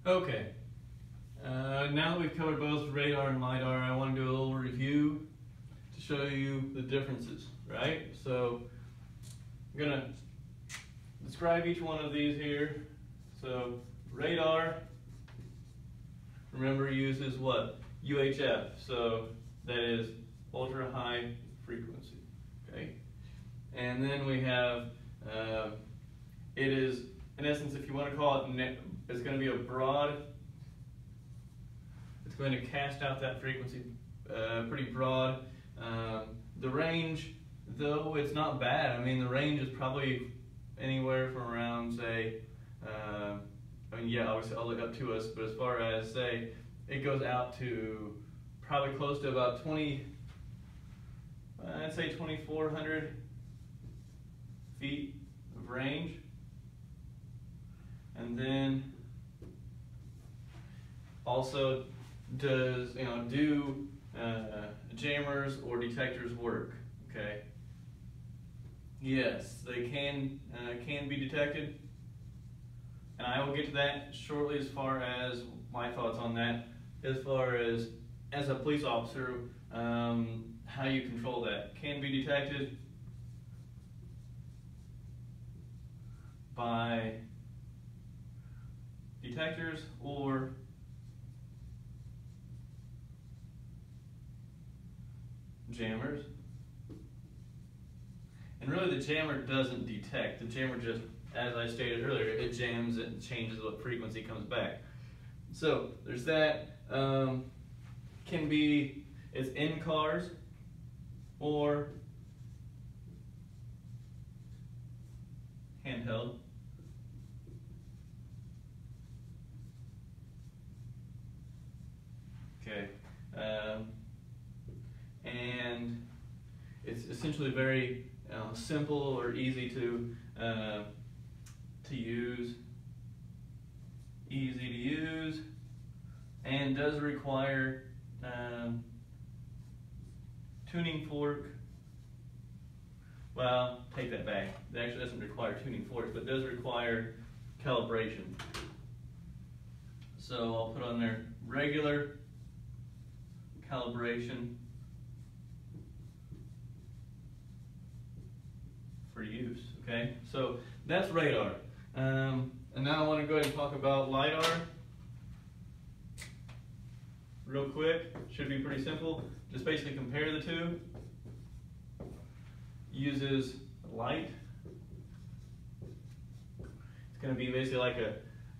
Okay, now that we've covered both radar and LIDAR, I want to do a little review to show you the differences, right? So I'm going to describe each one of these here. So radar, remember, uses what? UHF, so that is ultra high frequency, okay? And then we have, it is, in essence, if you want to call it, it's going to be a broad, it's going to cast out that frequency pretty broad. The range, though it's not bad, I mean the range is probably anywhere from around, say, I mean, yeah, obviously I'll look up to us, but as far as, say, it goes out to probably close to about 20, I'd say 2,400 feet of range. And then also does, do jammers or detectors work, okay? Yes, they can be detected. And I will get to that shortly as far as my thoughts on that, as far as a police officer, how you control that. Can be detected by detectors or jammers. And really the jammer doesn't detect. The jammer just, as I stated earlier, it jams it and changes what frequency comes back. So there's that. Can be, it's in cars or handheld. Okay. And it's essentially very simple or easy to use, and does require tuning fork. Well, take that back. It actually doesn't require tuning forks, but does require calibration. So I'll put on there regular calibration for use, okay? So that's radar. And now I want to go ahead and talk about LIDAR real quick. Should be pretty simple. Just basically compare the two. Uses light. It's going to be basically like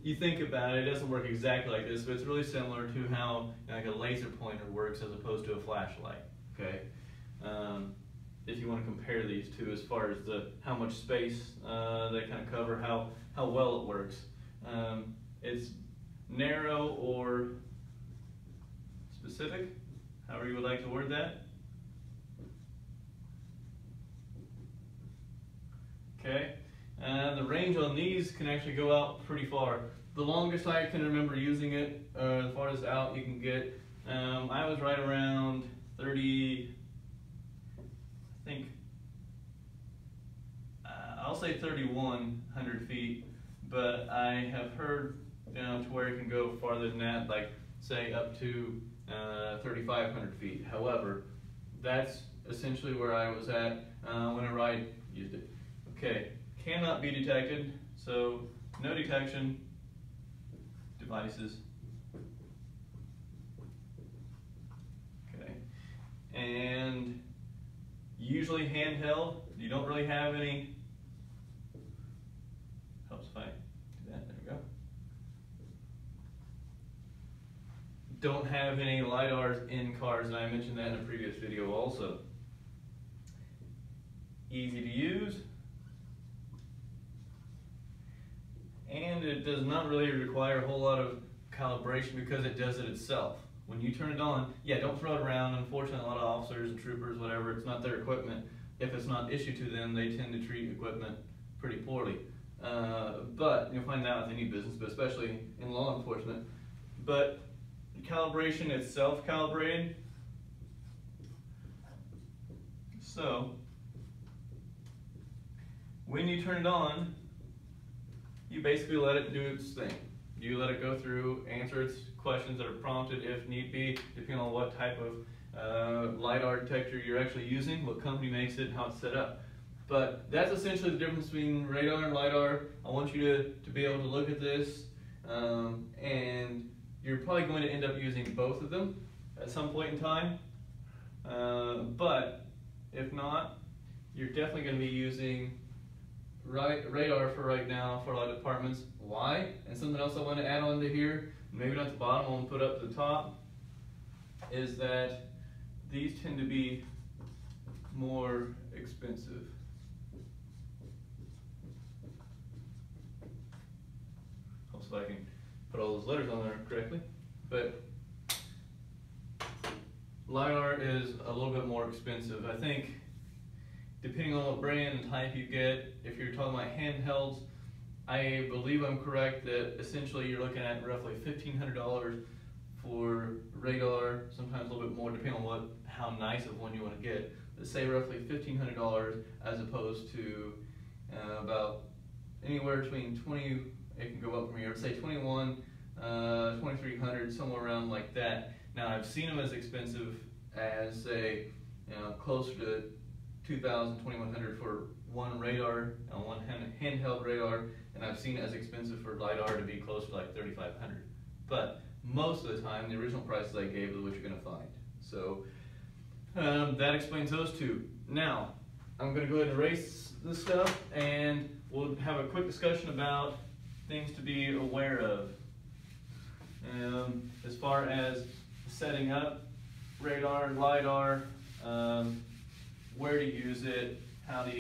you think about it, it doesn't work exactly like this, but it's really similar to how like a laser pointer works as opposed to a flashlight, okay? If you want to compare these two as far as how much space they kind of cover, how well it works. It's narrow or specific, however you would like to word that. Okay, and the range on these can actually go out pretty far. The longest I can remember using it, as far as out you can get, I was right around 30, I think, I'll say 3,100 feet, but I have heard to where it can go farther than that, like say up to 3,500 feet. However, that's essentially where I was at whenever I used it. Okay, cannot be detected, so no detection devices. Okay, and usually handheld. You don't really have any. Helps if I do that. There we go. Don't have any LIDARs in cars, and I mentioned that in a previous video also. Easy to use. And it does not really require a whole lot of calibration because it does it itself. When you turn it on, yeah, don't throw it around. Unfortunately, a lot of officers and troopers, whatever, it's not their equipment. If it's not issued to them, they tend to treat equipment pretty poorly. But you'll find that with any business, but especially in law enforcement. But calibration, it's self-calibrated. So when you turn it on, you basically let it do its thing. you let it go through, answer its questions that are prompted if need be, depending on what type of LIDAR detector you're actually using, what company makes it, how it's set up. But that's essentially the difference between radar and LIDAR. I want you to be able to look at this, and you're probably going to end up using both of them at some point in time. But if not, you're definitely going to be using radar for right now for a lot of departments. Why? And something else I want to add on to here, maybe not the bottom, I want to put up to the top, is that these tend to be more expensive. Hopefully I can put all those letters on there correctly. But LIDAR is a little bit more expensive. I think depending on what brand and type you get, if you're talking about handhelds, I believe I'm correct that essentially you're looking at roughly $1,500 for radar, sometimes a little bit more depending on how nice of one you want to get. Let's say roughly $1,500 as opposed to about anywhere between 20, it can go up from here, say 21, 2,300, somewhere around like that. Now I've seen them as expensive as say, closer to 2,000, 2,100 for one radar, one handheld radar, and I've seen it as expensive for LIDAR to be close to like 3,500. But most of the time, the original prices I gave is what you're going to find. So that explains those two. Now, I'm going to go ahead and erase this stuff, and we'll have a quick discussion about things to be aware of. As far as setting up radar and LIDAR, where to use it, how to